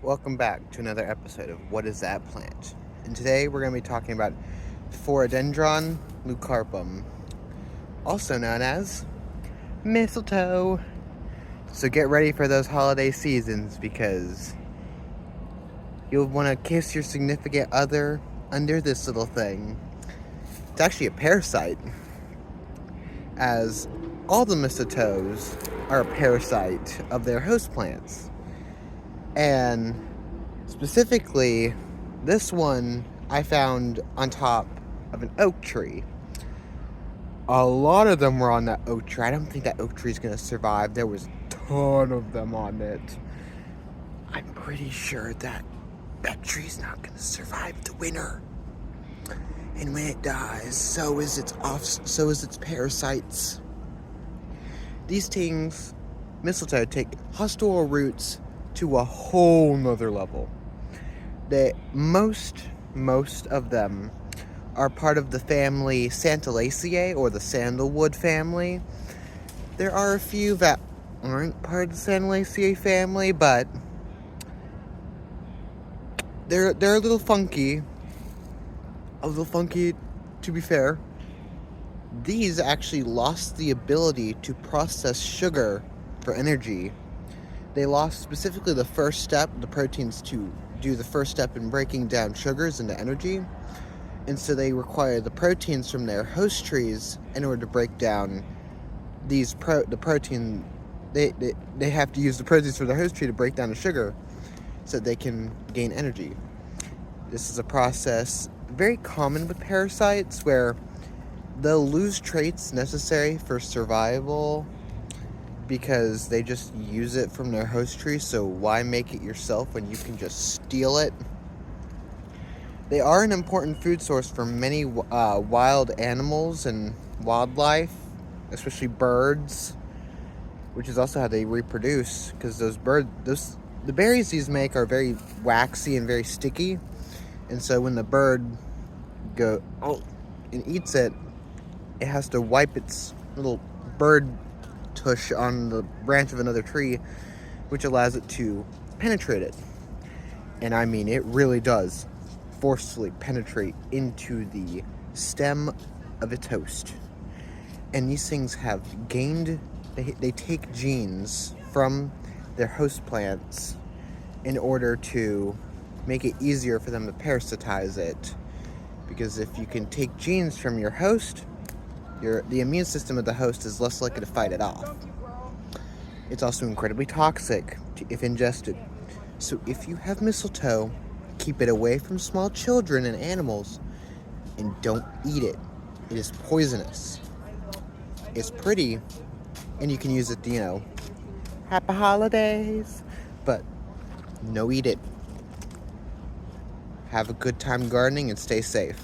Welcome back to another episode of What is That Plant? And today we're going to be talking about Phoradendron leucarpum, also known as mistletoe. So get ready for those holiday seasons because you'll want to kiss your significant other under this little thing. It's actually a parasite, as all the mistletoes are a parasite of their host plants. And specifically, this one I found on top of an oak tree. A lot of them were on that oak tree. I don't think that oak tree is going to survive. There was a ton of them on it. I'm pretty sure that tree's not going to survive the winter. And when it dies, so is its parasites. These things, mistletoe, take hospital roots to a whole nother level. Most of them are part of the family Santalaceae, or the sandalwood family. There are a few that aren't part of the Santalaceae family, but they're a little funky. A little funky, to be fair. These actually lost the ability to process sugar for energy. They lost specifically the first step, the proteins, to do the first step in breaking down sugars into energy. And so they require the proteins from their host trees in order to break down the protein. They have to use the proteins from their host tree to break down the sugar so that they can gain energy. This is a process very common with parasites where they'll lose traits necessary for survival because they just use it from their host tree, so why make it yourself when you can just steal it? They are an important food source for many wild animals and wildlife, especially birds, which is also how they reproduce, because the berries these make are very waxy and very sticky, and so when the bird and eats it, it has to wipe its little bird tush on the branch of another tree, which allows it to penetrate it. And I mean, it really does forcefully penetrate into the stem of its host. And these things have gained, they take genes from their host plants in order to make it easier for them to parasitize it. Because if you can take genes from your host, the immune system of the host is less likely to fight it off. It's also incredibly toxic if ingested. So if you have mistletoe, keep it away from small children and animals, and don't eat it. It is poisonous. It's pretty, and you can use it to, happy holidays, but no, eat it. Have a good time gardening and stay safe.